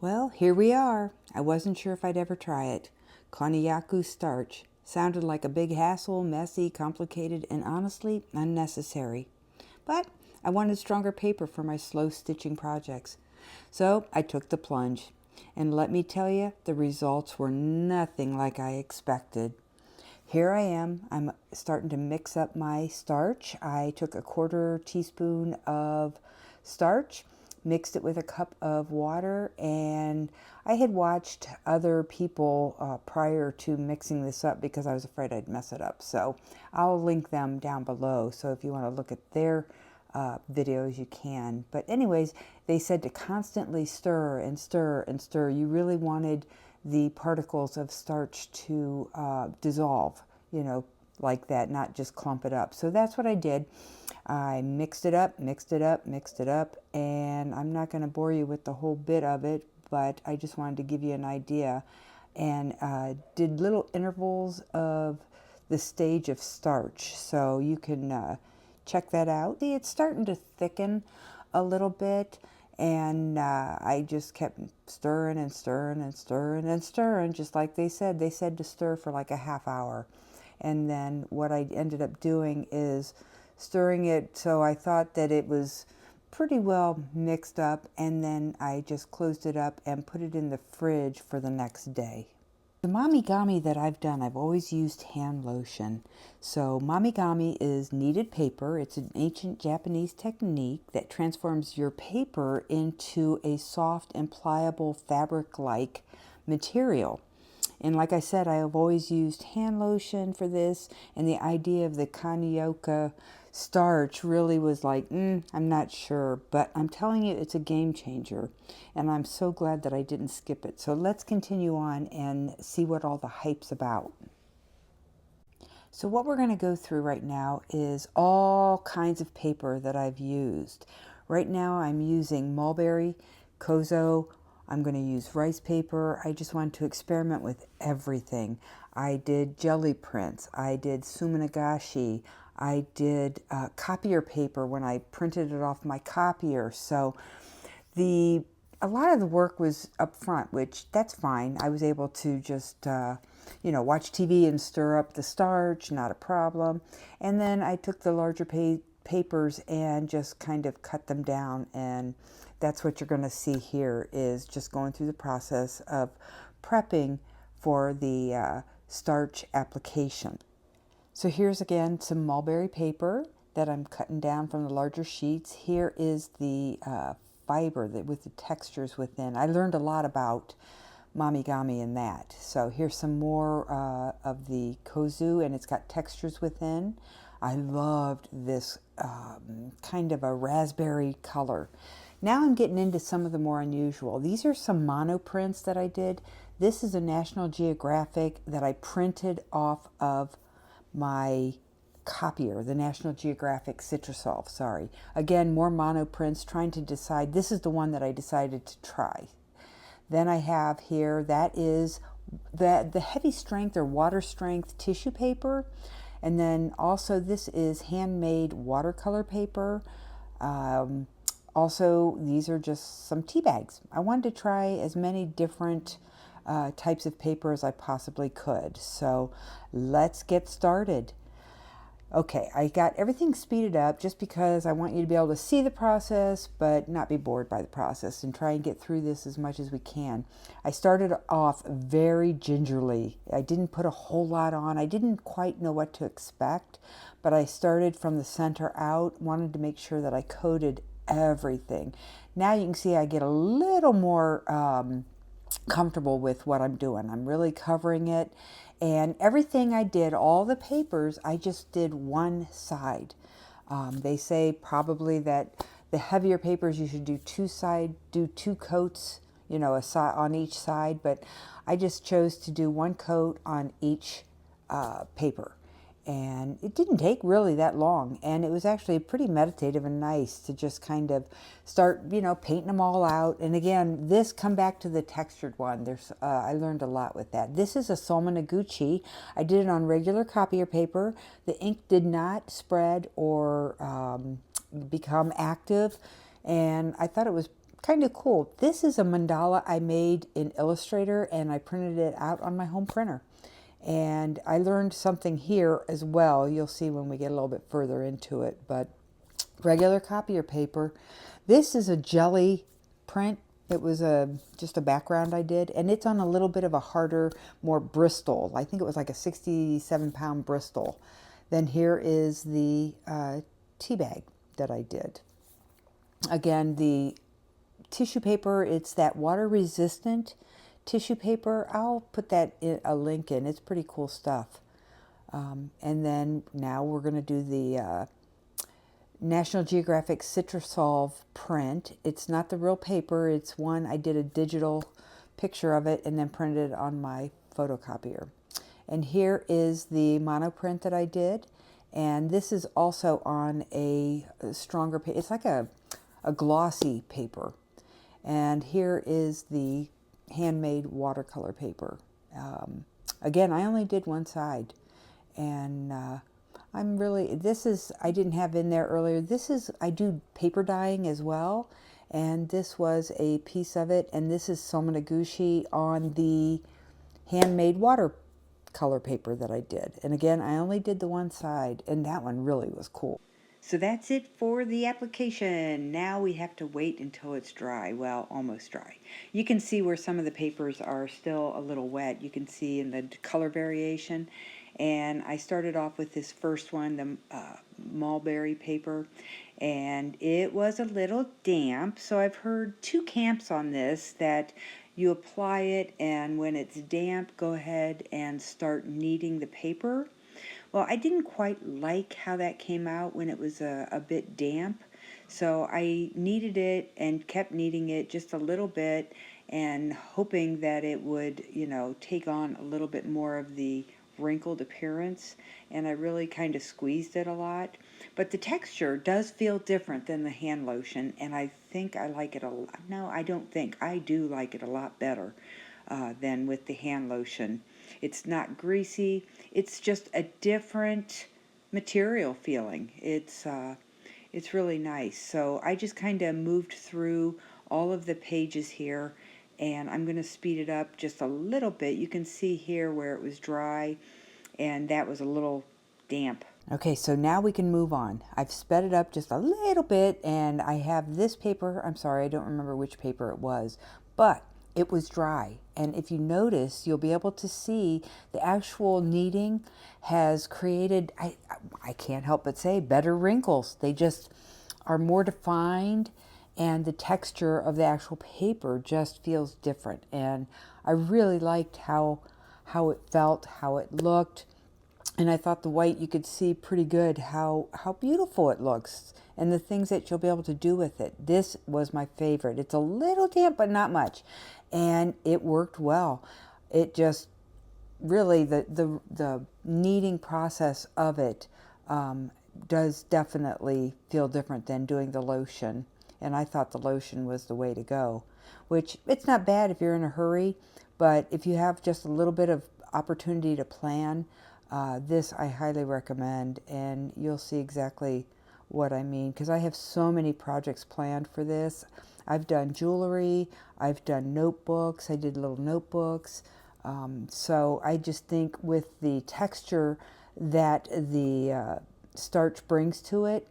Well, here we are. I wasn't sure if I'd ever try it. Konnyaku Starch. Sounded like a big hassle, messy, complicated, and honestly unnecessary. But I wanted stronger paper for my slow stitching projects. So I took the plunge. And let me tell you, the results were nothing like I expected. Here I am. I'm starting to mix up my starch. I took a quarter teaspoon of starch, mixed it with a cup of water, and I had watched other people prior to mixing this up because I was afraid I'd mess it up. So I'll link them down below. So if you want to look at their videos, you can. But anyways, they said to constantly stir and stir and stir. You really wanted the particles of starch to dissolve, like that, not just clump it up. So that's what I did. I mixed it up, mixed it up, mixed it up, and I'm not going to bore you with the whole bit of it, but I just wanted to give you an idea, and did little intervals of the stage of starch. So you can check that out. See, it's starting to thicken a little bit, and I just kept stirring and stirring and stirring and stirring, just like they said. They said to stir for like a half hour. And then what I ended up doing is stirring it so I thought that it was pretty well mixed up, and then I just closed it up and put it in the fridge for the next day. The Momigami that I've done, I've always used hand lotion. So Momigami is kneaded paper. It's an ancient Japanese technique that transforms your paper into a soft and pliable fabric-like material. And like I said, I have always used hand lotion for this, and the idea of the Konnyaku Starch really was like, I'm not sure, but I'm telling you, it's a game changer, and I'm so glad that I didn't skip it. So let's continue on and see what all the hype's about. So what we're going to go through right now is all kinds of paper that I've used. Right now I'm using mulberry, kozo. I'm going to use rice paper. I just wanted to experiment with everything. I did jelly prints. I did suminagashi. I did copier paper when I printed it off my copier. So a lot of the work was up front, which that's fine. I was able to just watch TV and stir up the starch, not a problem. And then I took the larger papers and just kind of cut them down, and that's what you're going to see here, is just going through the process of prepping for the starch application. So here's again some mulberry paper that I'm cutting down from the larger sheets. Here is the fiber with the textures within. I learned a lot about Momigami in that. So here's some more of the kozu, and it's got textures within. I loved this kind of a raspberry color. Now I'm getting into some of the more unusual. These are some monoprints that I did. This is a National Geographic that I printed off of my copier, the National Geographic Citrusolve, sorry. Again, more monoprints, trying to decide. This is the one that I decided to try. Then I have here, that is the heavy strength or water strength tissue paper. And then also this is handmade watercolor paper. Also, these are just some tea bags. I wanted to try as many different types of paper as I possibly could. So let's get started. Okay, I got everything speeded up just because I want you to be able to see the process but not be bored by the process, and try and get through this as much as we can. I started off very gingerly. I didn't put a whole lot on. I didn't quite know what to expect, but I started from the center out, wanted to make sure that I coated everything. Now you can see I get a little more comfortable with what I'm doing. I'm really covering it, and everything I did, all the papers, I just did one side. They say probably that the heavier papers you should do two coats, a side on each side, but I just chose to do one coat on each paper. And it didn't take really that long, and it was actually pretty meditative and nice to just kind of start, painting them all out. And again, this, come back to the textured one. I learned a lot with that. This is a Soma Noguchi. I did it on regular copier paper. The ink did not spread or become active, and I thought it was kind of cool. This is a mandala I made in Illustrator, and I printed it out on my home printer. And I learned something here as well. You'll see when we get a little bit further into it. But regular copier paper. This is a jelly print. It was just a background I did, and it's on a little bit of a harder, more Bristol. I think it was like a 67-pound Bristol. Then here is the tea bag that I did. Again, the tissue paper, it's that water-resistant tissue paper. I'll put that in a link in. It's pretty cool stuff. And then now we're going to do the National Geographic Citrusolve print. It's not the real paper. It's one I did a digital picture of it and then printed it on my photocopier. And here is the monoprint that I did. And this is also on a stronger paper. It's like a glossy paper. And here is the handmade watercolor paper. Again, I only did one side. And I didn't have in there earlier. I do paper dyeing as well. And this was a piece of it. And this is Somanaguchi on the handmade watercolor paper that I did. And again, I only did the one side, and that one really was cool. So that's it for the application. Now we have to wait until it's dry. Well, almost dry. You can see where some of the papers are still a little wet. You can see in the color variation. And I started off with this first one, the mulberry paper, and it was a little damp. So I've heard two camps on this, that you apply it, and when it's damp, go ahead and start kneading the paper. Well, I didn't quite like how that came out when it was a bit damp. So I kneaded it and kept kneading it just a little bit and hoping that it would, take on a little bit more of the wrinkled appearance. And I really kind of squeezed it a lot. But the texture does feel different than the hand lotion, and I think I like it a lot. No, I don't think. I do like it a lot better than with the hand lotion. It's not greasy. It's just a different material feeling. It's really nice. So I just kind of moved through all of the pages here, and I'm going to speed it up just a little bit. You can see here where it was dry, and that was a little damp. Okay, so now we can move on. I've sped it up just a little bit, and I have this paper. I'm sorry, I don't remember which paper it was, but it was dry. And if you notice, you'll be able to see the actual kneading has created, I can't help but say, better wrinkles. They just are more defined, and the texture of the actual paper just feels different. And I really liked how it felt, how it looked. And I thought the white, you could see pretty good how beautiful it looks and the things that you'll be able to do with it. This was my favorite. It's a little damp, but not much. And it worked well. It just really, the kneading process of it does definitely feel different than doing the lotion. And I thought the lotion was the way to go, which it's not bad if you're in a hurry, but if you have just a little bit of opportunity to plan, this I highly recommend, and you'll see exactly what I mean, because I have so many projects planned for this. I've done jewelry, I've done notebooks, I did little notebooks, so I just think with the texture that the starch brings to it,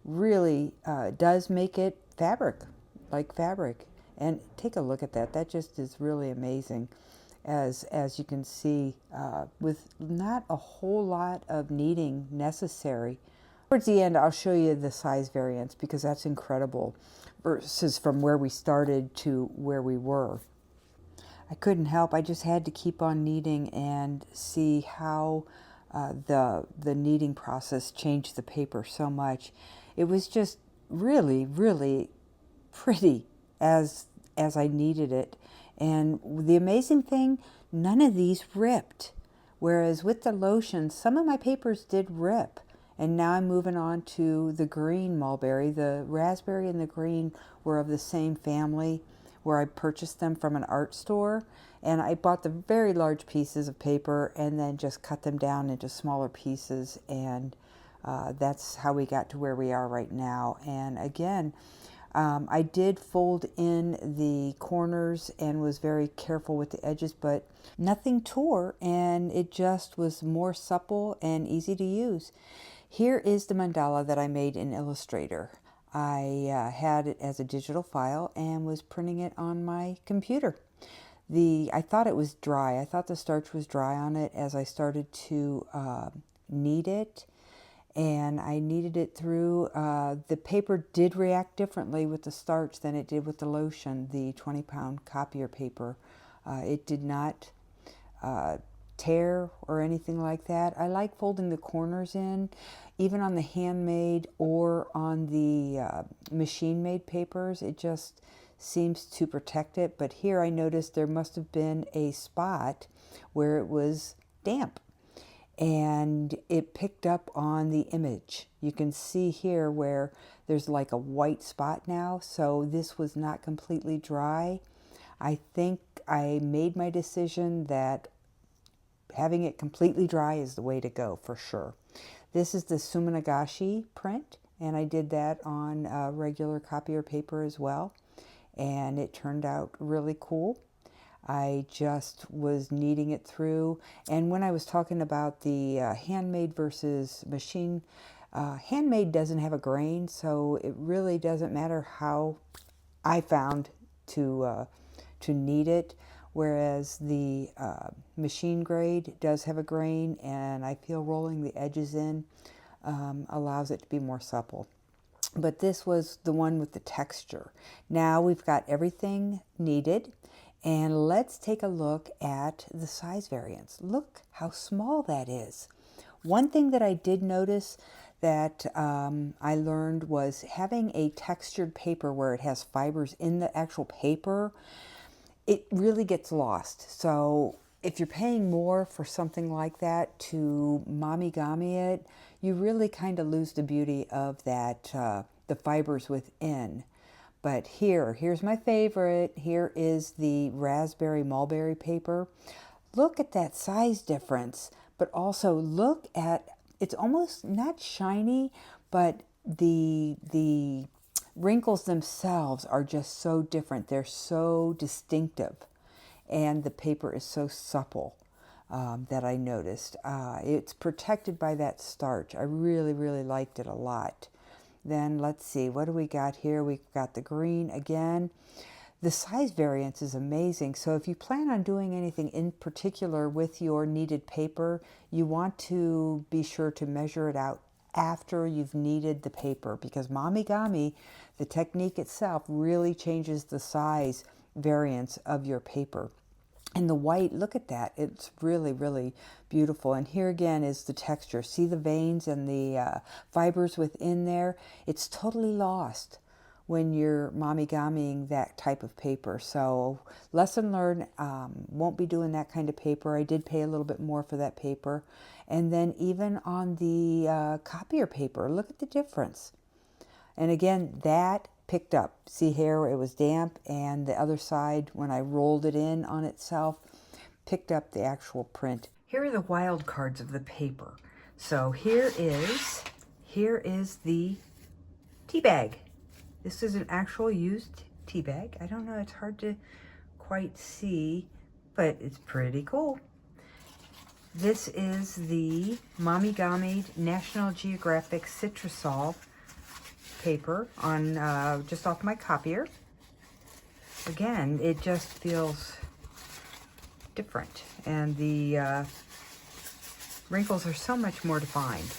really does make it fabric, like fabric. And take a look at that. That just is really amazing. As you can see, with not a whole lot of kneading necessary. Towards the end, I'll show you the size variance, because that's incredible versus from where we started to where we were. I couldn't help. I just had to keep on kneading and see how the kneading process changed the paper so much. It was just really, really pretty as I kneaded it. And the amazing thing, none of these ripped. Whereas with the lotion, some of my papers did rip. And now I'm moving on to the green mulberry. The raspberry and the green were of the same family, where I purchased them from an art store. And I bought the very large pieces of paper and then just cut them down into smaller pieces. And that's how we got to where we are right now. And again, I did fold in the corners and was very careful with the edges, but nothing tore, and it just was more supple and easy to use. Here is the mandala that I made in Illustrator. I had it as a digital file and was printing it on my computer. I thought it was dry. I thought the starch was dry on it as I started to knead it. And I kneaded it through. The paper did react differently with the starch than it did with the lotion, the 20-pound copier paper. It did not tear or anything like that. I like folding the corners in, even on the handmade or on the machine-made papers. It just seems to protect it. But here I noticed there must have been a spot where it was damp, and it picked up on the image. You can see here where there's like a white spot now, so this was not completely dry. I think I made my decision that having it completely dry is the way to go for sure. This is the Sumonagashi print, and I did that on regular copier paper as well, and it turned out really cool. I just was kneading it through. And when I was talking about the handmade versus machine, handmade doesn't have a grain, so it really doesn't matter how I found to knead it, whereas the machine grade does have a grain, and I feel rolling the edges in allows it to be more supple. But this was the one with the texture. Now we've got everything kneaded. And let's take a look at the size variance. Look how small that is. One thing that I did notice that I learned was having a textured paper where it has fibers in the actual paper, it really gets lost. So if you're paying more for something like that to Momigami it, you really kind of lose the beauty of that, the fibers within. But here's my favorite. Here is the raspberry mulberry paper. Look at that size difference, but also look at, it's almost not shiny, but the wrinkles themselves are just so different. They're so distinctive, and the paper is so supple that I noticed. It's protected by that starch. I really, really liked it a lot. Then let's see, what do we got here? We've got the green again. The size variance is amazing. So if you plan on doing anything in particular with your kneaded paper, you want to be sure to measure it out after you've kneaded the paper, because Momigami, the technique itself, really changes the size variance of your paper. And the white, look at that. It's really, really beautiful. And here again is the texture. See the veins and the fibers within there? It's totally lost when you're Momigamiing that type of paper. So lesson learned, won't be doing that kind of paper. I did pay a little bit more for that paper. And then even on the copier paper, look at the difference. And again, that picked up. See here, it was damp, and the other side, when I rolled it in on itself, picked up the actual print. Here are the wild cards of the paper. So here is the tea bag. This is an actual used tea bag. I don't know, it's hard to quite see, but it's pretty cool. This is the Momigami National Geographic Citrusol paper on just off my copier. Again, it just feels different, and the wrinkles are so much more defined.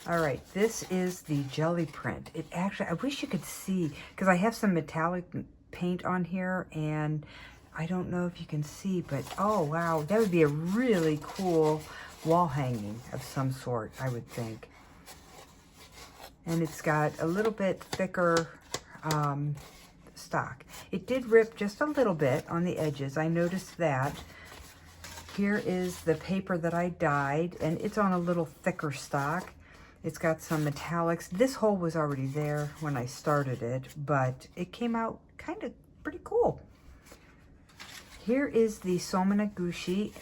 All right, this is the jelly print. It actually, I wish you could see, because I have some metallic paint on here, and I don't know if you can see, but oh wow, that would be a really cool wall hanging of some sort, I would think. And it's got a little bit thicker stock. It did rip just a little bit on the edges. I noticed that. Here is the paper that I dyed, and it's on a little thicker stock. It's got some metallics. This hole was already there when I started it, but it came out kind of pretty cool. Here is the Somonagushi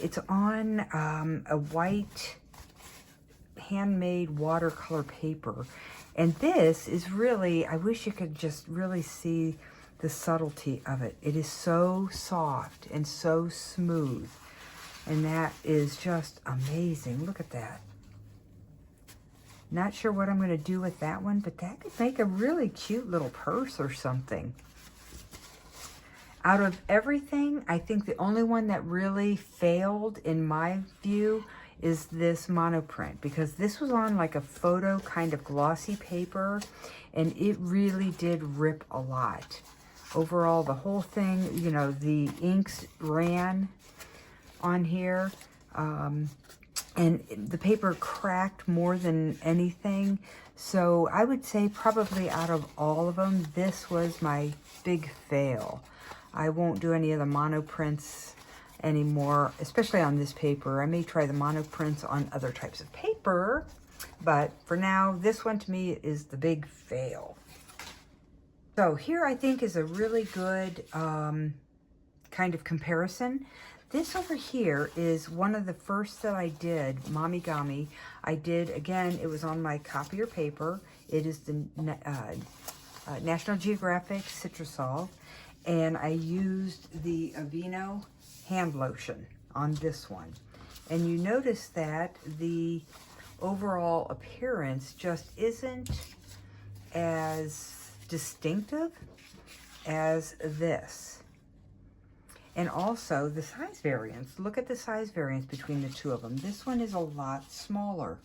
it's on a white handmade watercolor paper, And this is really, I wish you could just really see the subtlety of it. It is so soft and so smooth. And that is just amazing. Look at that. Not sure what I'm going to do with that one, but that could make a really cute little purse or something. Out of everything, I think the only one that really failed in my view is this monoprint, because this was on like a photo kind of glossy paper, and it really did rip a lot. Overall, the whole thing, you know, the inks ran on here, and the paper cracked more than anything. So I would say probably out of all of them, this was my big fail. I won't do any of the monoprints anymore, especially on this paper. I may try the monoprints on other types of paper, but for now, this one to me is the big fail. So here I think is a really good kind of comparison. This over here is one of the first that I did, Momigami. I did, again, it was on my copier paper. It is the National Geographic Citrusol, and I used the Aveeno hand lotion on this one. And you notice that the overall appearance just isn't as distinctive as this. And also the size variance. Look at the size variance between the two of them. This one is a lot smaller.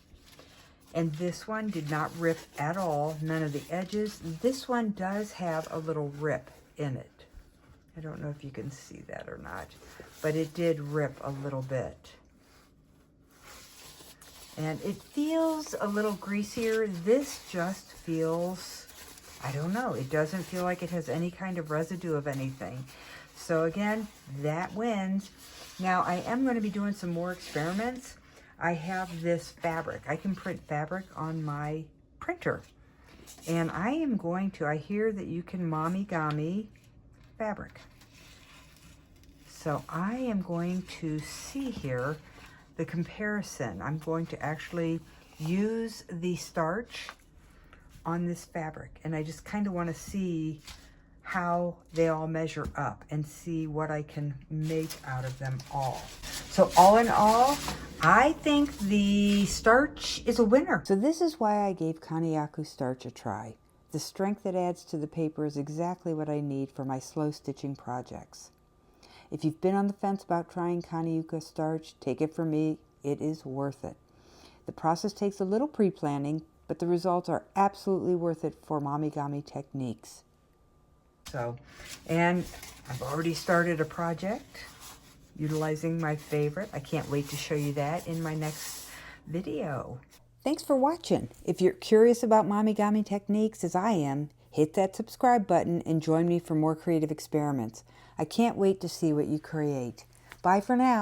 And this one did not rip at all. None of the edges. This one does have a little rip in it. I don't know if you can see that or not, but it did rip a little bit. And it feels a little greasier. This just feels, I don't know, it doesn't feel like it has any kind of residue of anything. So again, that wins. Now I am going to be doing some more experiments. I have this fabric. I can print fabric on my printer. And I am going to, I hear that you can Momigami fabric. So I am going to see here the comparison. I'm going to actually use the starch on this fabric, and I just kind of want to see how they all measure up and see what I can make out of them all. So all in all, I think the starch is a winner. So this is why I gave Konnyaku Starch a try. The strength it adds to the paper is exactly what I need for my slow stitching projects. If you've been on the fence about trying Konnyaku Starch, take it from me, it is worth it. The process takes a little pre-planning, but the results are absolutely worth it for Momigami techniques. So, and I've already started a project utilizing my favorite. I can't wait to show you that in my next video. Thanks for watching. If you're curious about Momigami techniques as I am, hit that subscribe button and join me for more creative experiments. I can't wait to see what you create. Bye for now.